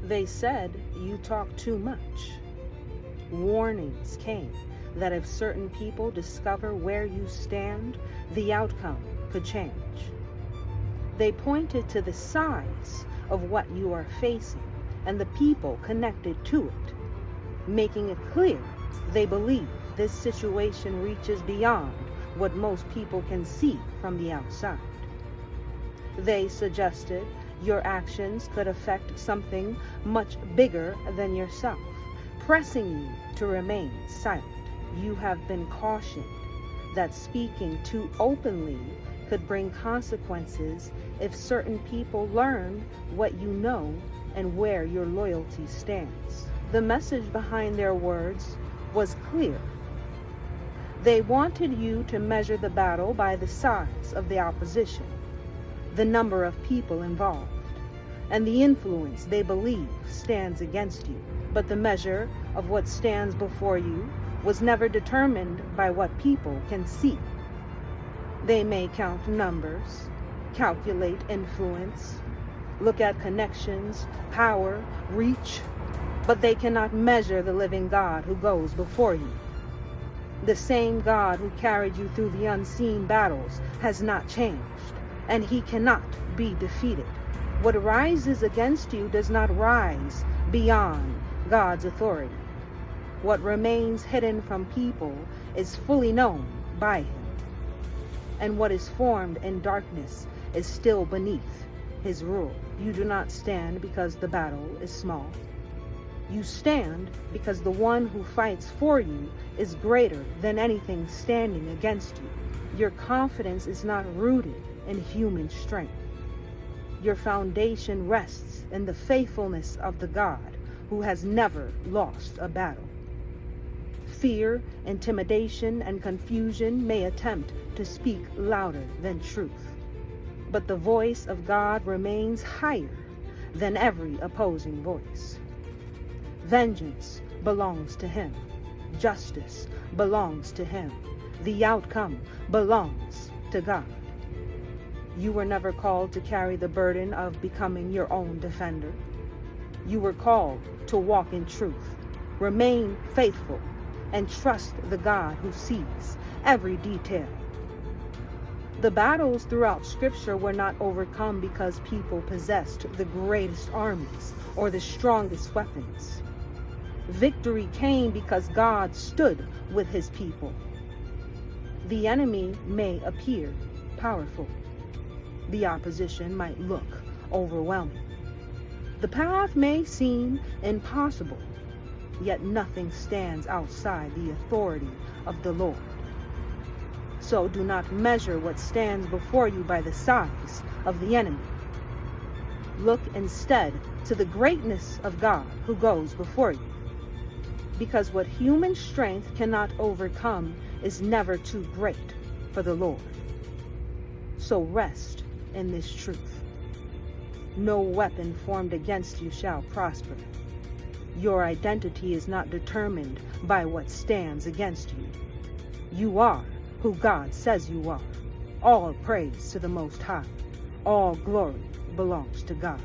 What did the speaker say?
They said you talk too much. Warnings came that if certain people discover where you stand, the outcome could change. They pointed to the size of what you are facing and the people connected to it, making it clear they believe this situation reaches beyond what most people can see from the outside. They suggested your actions could affect something much bigger than yourself, pressing you to remain silent. You have been cautioned that speaking too openly could bring consequences if certain people learn what you know and where your loyalty stands. The message behind their words was clear. They wanted you to measure the battle by the size of the opposition, the number of people involved, and the influence they believe stands against you. But the measure of what stands before you was never determined by what people can see. They may count numbers, calculate influence, look at connections, power, reach, but they cannot measure the living God who goes before you. The same God who carried you through the unseen battles has not changed, and he cannot be defeated. What rises against you does not rise beyond God's authority. What remains hidden from people is fully known by him. And what is formed in darkness is still beneath his rule. You do not stand because the battle is small. You stand because the one who fights for you is greater than anything standing against you. Your confidence is not rooted in human strength. Your foundation rests in the faithfulness of the God who has never lost a battle. Fear, intimidation, and confusion may attempt to speak louder than truth, but the voice of God remains higher than every opposing voice. Vengeance belongs to him. Justice belongs to him. The outcome belongs to God. You were never called to carry the burden of becoming your own defender. You were called to walk in truth, remain faithful, and trust the God who sees every detail. The battles throughout Scripture were not overcome because people possessed the greatest armies or the strongest weapons. Victory came because God stood with his people. The enemy may appear powerful. The opposition might look overwhelming. The path may seem impossible, yet nothing stands outside the authority of the Lord. So do not measure what stands before you by the size of the enemy. Look instead to the greatness of God who goes before you. Because what human strength cannot overcome is never too great for the Lord. So rest in this truth. No weapon formed against you shall prosper. Your identity is not determined by what stands against you. You are who God says you are. All praise to the Most High. All glory belongs to God.